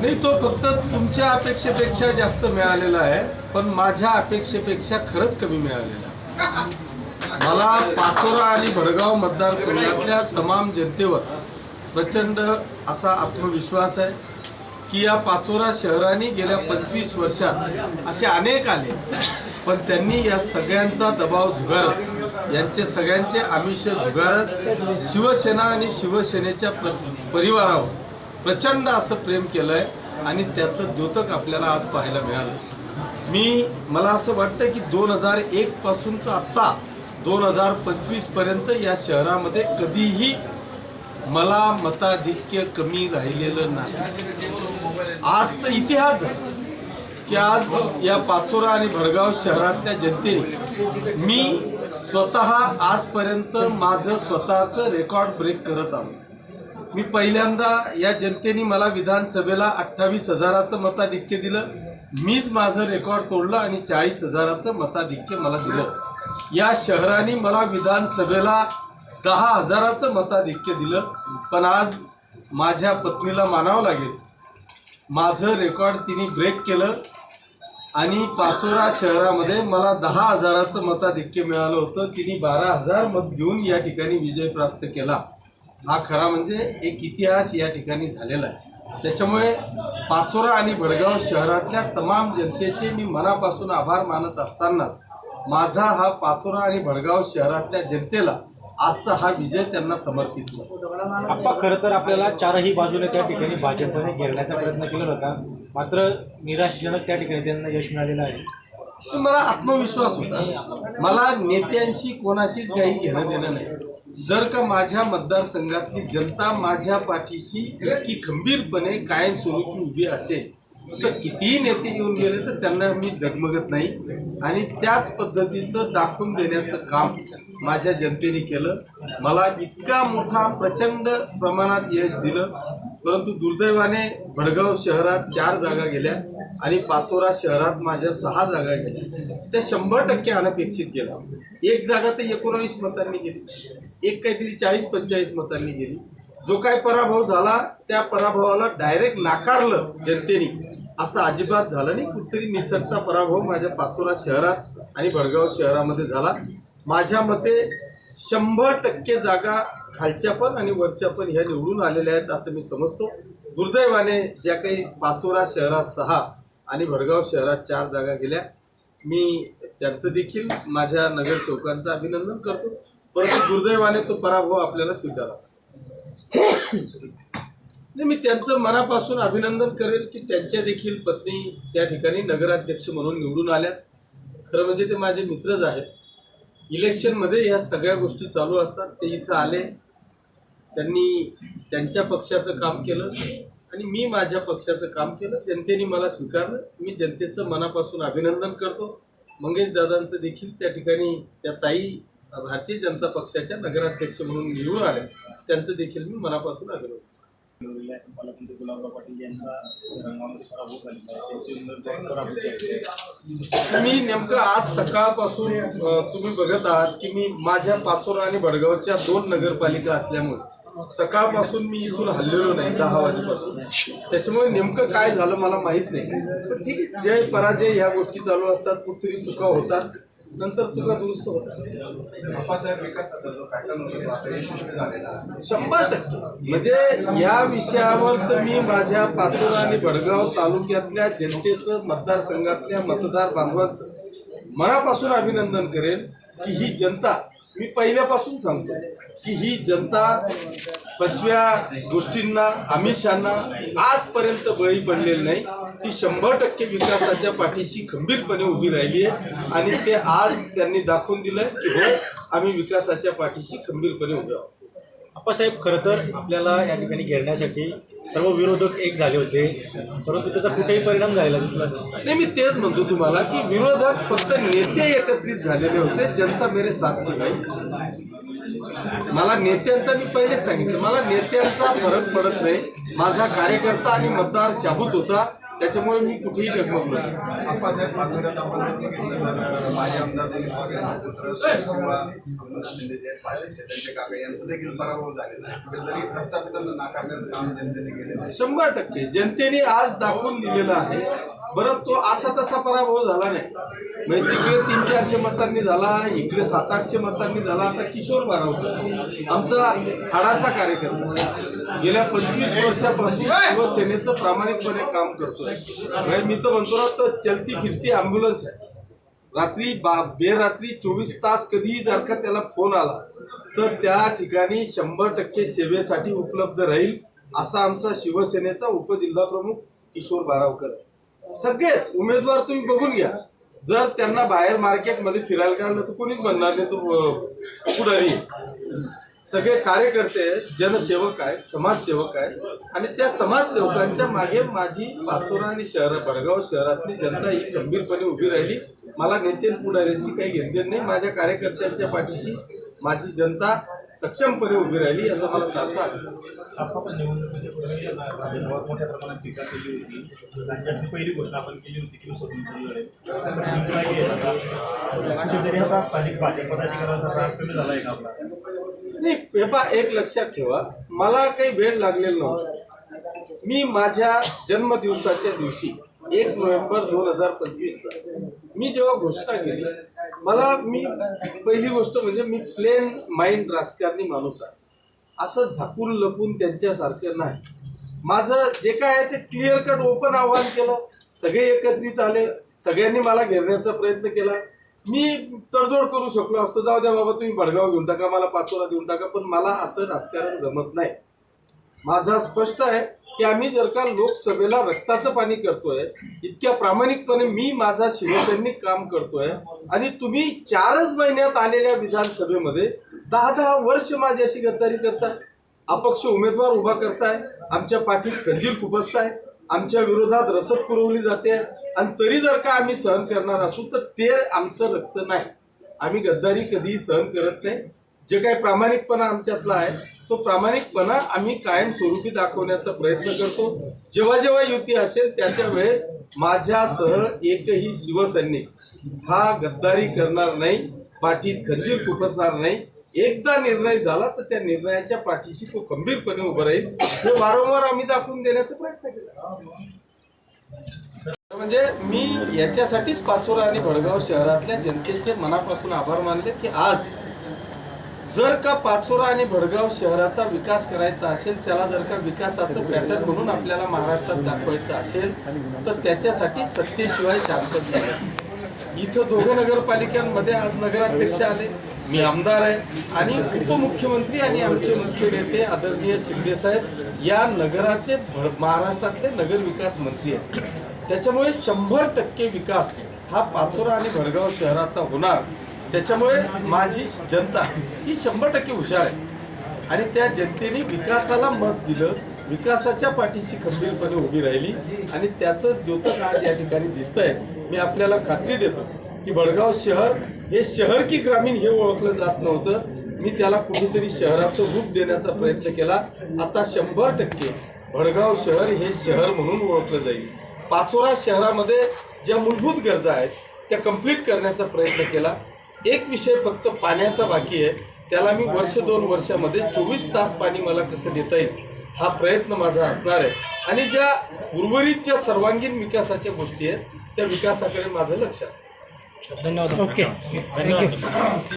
नाही, तो फक्त तुमच्या अपेक्षेपेक्षा जास्त मिळालेला आहे, पण माझ्या अपेक्षेपेक्षा खरंच कमी मिळालेला आहे. मला पाचोरा आणि भडगाव मतदारसंघातल्या तमाम जनतेवर प्रचंड असा आत्मविश्वास आहे की या पाचोरा शहराने गेल्या 25 वर्षात असे अनेक आले, पण त्यांनी या सगळ्यांचा दबाव झुगारत, यांचे सगळ्यांचे आमिष झुगारत शिवसेना आणि शिवसेनेच्या परिवारावर प्रचंड असं प्रेम केलं आहे आणि त्याचं द्योतक आपल्याला आज पाहायला मिळालं. मला असं वाटतं की 2001 पासूनचं आत्ता 2025 पर्यंत या शहरामध्ये कधीही मला मताधिक्य कमी राहिलेलं नाही. आज तर इतिहास झाला की आज या पाचोरा आणि भडगाव शहरातल्या जनतेने मी स्वतः आजपर्यंत माझं स्वतःचं रेकॉर्ड ब्रेक करत आलो. मी पहिल्यांदा या जनतेने मला विधानसभेला 28,000चं मताधिक्य दिलं. मीच माझं रेकॉर्ड तोडलं आणि 40,000चं मताधिक्य मला दिलं. या शहराने मला विधानसभेला 10,000चं मताधिक्य दिलं. पण आज माझ्या पत्नीला मानावं लागेल, माझं रेकॉर्ड तिने ब्रेक केलं आणि पाचोरा शहरामध्ये मला 10,000चं मताधिक्य मिळालं होतं. तिने 12,000 मत घेऊन या ठिकाणी विजय प्राप्त केला. हा खरा म्हणजे एक इतिहास या ठिकाणी झालेला आहे. त्याच्यामुळे पाचोरा आणि भडगाव शहरातल्या तमाम जनतेचे मी मनापासून आभार मानत असताना माझा हा पाचोरा आणि भडगाव शहरातल्या जनतेला आजचा हा विजय त्यांना समर्पित करतो. आप्पा, खरं तर आपल्याला चारही बाजूने त्या ठिकाणी भाजपने घेरण्याचा प्रयत्न केला होता, मात्र निराशाजनक त्या ठिकाणी त्यांना यश मिळालेलं आहे. मला आत्मविश्वास होता. मला नेत्यांशी कोणाशीच काही घेणं देणं नाही. जर का माझ्या मतदारसंघातली जनता माझ्या पाठीशी इतकी खंबीरपणे कायमस्वरूपी उभी असेल तर कितीही नेते येऊन गेले तर त्यांना मी डगमगत नाही. आणि त्याच पद्धतीचं दाखवून देण्याचं काम माझ्या जनतेने केलं. मला इतका मोठा प्रचंड प्रमाणात यश दिलं, परंतु दुर्दैवाने भडगाव शहरात 4 जागा गेल्या आणि पाचोरा शहरात माझ्या 6 जागा गेल्या. त्या 100% अनपेक्षित गेल्या. एक जागा तर 19 मतांनी गेली, एक काहीतरी 40-45 मतांनी गेली. जो काय पराभव झाला त्या पराभवाला डायरेक्ट नाकारलं जनतेने असं अजिबात झालं नाही. कुठेतरी निसटता पराभव माझ्या पाचोरा शहरात आणि भडगाव शहरामध्ये झाला. माझ्या मते 100% जागा खालच्या पण आणि वरच्या पण ह्या निवडून आलेल्या आहेत असं मी समजतो. दुर्दैवाने ज्या काही पाचोरा शहरात 6 आणि भडगाव शहरात 4 जागा गेल्या, मी त्यांचं देखील माझ्या नगरसेवकांचं अभिनंदन करतो. परंतु दुर्दैवाने तो पराभव आपल्याला स्वीकारावा. मी त्यांचं मनापासून अभिनंदन करेल की त्यांच्या देखील पत्नी त्या ठिकाणी नगराध्यक्ष म्हणून निवडून आल्यात. खरं म्हणजे ते माझे मित्रच आहेत. इलेक्शनमध्ये या सगळ्या गोष्टी चालू असतात. ते इथं आले, त्यांनी त्यांच्या पक्षाचं काम केलं आणि मी माझ्या पक्षाचं काम केलं. जनतेने मला स्वीकारलं. मी जनतेचं मनापासून अभिनंदन करतो. मंगेश दादांचं देखील त्या ठिकाणी त्या ताई भारतीय जनता पक्षाच्या नगराध्यक्ष म्हणून निवडून आल्या, त्यांचं देखील मी मनापासून अभिनंदन. मी नेमकं आज सकाळपासून तुम्ही बघत आहात की मी माझ्या पाचोरा आणि भडगावच्या 2 नगरपालिका असल्यामुळे सकाळपासून मी इथून हललेलो नाही 10 वाजेपासून. त्याच्यामुळे नेमकं काय झालं मला माहीत नाही. पण ठीक आहे, जय पराजय ह्या गोष्टी चालू असतात. कुठेतरी चुका होतात, नंतर चुका दुरुस्त होतात. 100% म्हणजे या विषयावर तर मी माझ्या पाचोरा आणि भडगाव तालुक्यातल्या जनतेचं, मतदारसंघातल्या मतदार बांधवांचं मनापासून अभिनंदन करेन की ही जनता, मी पहिल्यापासून सांगतो की ही जनता फसव्या गोष्टींना, आमिषांना आजपर्यंत बळी पडलेली नाही. ती 100% विकासाच्या पाठीशी खंबीरपणे उभी राहिली आहे आणि ते आज त्यांनी दाखवून दिलंय की हो, आम्ही विकासाच्या पाठीशी खंबीरपणे उभे आहोत. आप्पासाहेब, खरं तर आपल्याला या ठिकाणी घेरण्यासाठी सर्व विरोधक एक झाले होते, परंतु त्याचा कुठेही परिणाम झालेला दिसला नाही. मी तेच म्हणतो तुम्हाला की विरोधक फक्त नेते एकत्रित झालेले होते. जनता मेरे साथ थी नाही. मला नेत्यांचा, मी पहिलेच सांगितलं, मला नेत्यांचा फरक पडत नाही. माझा कार्यकर्ता आणि मतदार शाबूत होता. त्याच्यामुळे मी कुठेही डगमगलो नाही. आप्पासाहेब पाचोऱ्यात आपण जर बघितलं तर माजी आमदार दिलीप वाघ यांचे पुत्र किंवा अमोल शिंदे जे आहेत त्यांचे काका यांचा देखील पराभव झालेला आहे. कुठेतरी प्रस्थापितांना नाकारण्याचं काम जनतेने केलेलं आहे. 100% जनतेने आज दाखवून दिलेला आहे. बरं, तो असा तसा पराभव झाला नाही. म्हणजे तिकडे 300-400 मतांनी झाला, इकडे 700-800 मतांनी झाला. आता किशोर बारावकर आमचा हाडाचा कार्यकर्ता गेल्या 25 वर्षापासून शिवसेनेचं प्रामाणिकपणे काम करतोय. म्हणजे मी तर म्हणतो ना, तर चलती फिरती अँब्युलन्स आहे. रात्री बेरात्री 24 तास कधीही जर का त्याला फोन आला तर त्या ठिकाणी 100% सेवेसाठी उपलब्ध राहील, असा आमचा शिवसेनेचा उपजिल्हा प्रमुख किशोर बारावकर आहे. सगळेच उमेदवार तुम्ही बघून घ्या. जर त्यांना बाहेर मार्केटमध्ये फिरायला काढलं तर कोणीच म्हणणार नाही तो पुढारी. सगळे कार्यकर्ते जनसेवक आहेत, समाजसेवक आहेत आणि त्या समाजसेवकांच्या मागे माझी पाचोरा आणि भडगाव शहरातली जनता ही खंबीरपणे उभी राहिली. मला नेते पुढाऱ्यांची काही घेणदेण नाही. माझ्या कार्यकर्त्यांच्या पाठीशी माझी जनता सक्षमपणे उभी राहिली, याचा मला सार्थ आहे. आपण निवडणुकीच्या भाजपवर मोठ्या प्रमाणात टीका केली होती. राज्यातली पहिली घोषणा आपण केली होती की स्वतंत्र लढेल. तरी आता स्थानिक भाजप पदाधिकाऱ्यांचा राग कमी झाला आहे का आपला? नाही, हे पहा, एक लक्षात ठेवा, मला काही वेळ लागलेला नव्हता. मी माझ्या जन्मदिवसाच्या दिवशी 1 नोव्हेंबर 2025ला मी जेव्हा घोषणा केली, मी पहिली गोष्ट म्हणजे मी प्लेन माइंड राजकारणी माणूस आहे. असं झाकून लपून त्यांच्यासारखं नाही. माझं जे काय आहे ते क्लिअर कट ओपन आव्हान केलं. सगळे एकत्रित आले, सगळ्यांनी मला घेरण्याचा प्रयत्न केला. मी तडजोड करू शकलो असतो, जाऊ द्या बाबा तुम्ही भडगाव घेऊन टाका, मला पाचोरा देऊन टाका, पण मला असं राजकारण जमत नाही. माझा स्पष्ट आहे की आम्ही जर का लोकसभेला रक्ताचं पाणी करतोय, इतक्या प्रामाणिकपणे मी माझा शिवसैनिक काम करतोय आणि तुम्ही 4च महिन्यात आलेल्या विधानसभेमध्ये 10-10 वर्ष माझ्याशी गद्दारी करताय, अपक्ष उमेदवार उभा करताय, आमच्या पाठीत खंजीर खुपसताय, आमच्या विरोधात रसद पुरवली जाते आणि तरी जर का आम्ही सहन करणार असू तर ते आमचं रक्त नाही. आम्ही गद्दारी कधीही सहन करत नाही. जे काही प्रामाणिकपणा आमच्यातला आहे तो प्रामाणिकपणा आम्ही कायमस्वरूपी दाखवण्याचा प्रयत्न करतो. जेव्हा जेव्हा युती असेल त्याच्या वेळेस माझ्यासह एकही शिवसैनिक हा गद्दारी करणार नाही, पाठीत खंजीर खुपसणार नाही. एकदा निर्णय झाला तर त्या निर्णयाच्या पाठीशी तो खंबीरपणे उभं राहील. हे वारंवार आम्ही दाखवून देण्याचा प्रयत्न केला. म्हणजे मी याच्यासाठीच पाचोरा आणि भडगाव शहरातल्या जनतेचे मनापासून आभार मानले की आज जर का पाचोरा आणि भडगाव शहराचा विकास करायचा असेल, त्याला जर का विकासाचं पॅटर्न म्हणून आपल्याला महाराष्ट्रात दाखवायचं असेल तर त्याच्यासाठी सत्तेशिवाय शांतता नाही. इथं 2 नगरपालिकांमध्ये आज नगराध्यक्ष आले, मी आमदार आहे आणि उपमुख्यमंत्री आणि आमचे मुख्य नेते आदरणीय शिंदे साहेब या नगराचे महाराष्ट्रातले नगर विकास मंत्री आहेत. त्याच्यामुळे 100% विकास हा पाचोरा आणि भडगाव शहराचा होणार. त्याच्यामुळे माझी जनता ही 100% हुशार आहे आणि त्या जनतेने विकासाला मत दिलं, विकासाच्या पाठीशी खंबीरपणे उभी राहिली आणि त्याचं द्योतक आज या ठिकाणी दिसतंय. मी आपल्याला खात्री देतो की भडगाव शहर हे शहर की ग्रामीण हे ओळखलं जात नव्हतं. मी त्याला कुठेतरी शहराचं रूप देण्याचा प्रयत्न केला. आता 100% भडगाव शहर हे शहर म्हणून ओळखलं जाईल. पाचोरा शहरामध्ये ज्या मूलभूत गरजा आहेत त्या कंप्लीट करण्याचा प्रयत्न केला. एक विषय फक्त पाण्याचा बाकी आहे, त्याला मी 1-2 वर्षामध्ये 24 तास पाणी मला कसं देता येईल हा प्रयत्न माझा असणार आहे. आणि ज्या उर्वरित ज्या सर्वांगीण विकासाच्या गोष्टी आहेत त्या विकासाकडे माझं लक्ष असतं. धन्यवाद. ओके, धन्यवाद.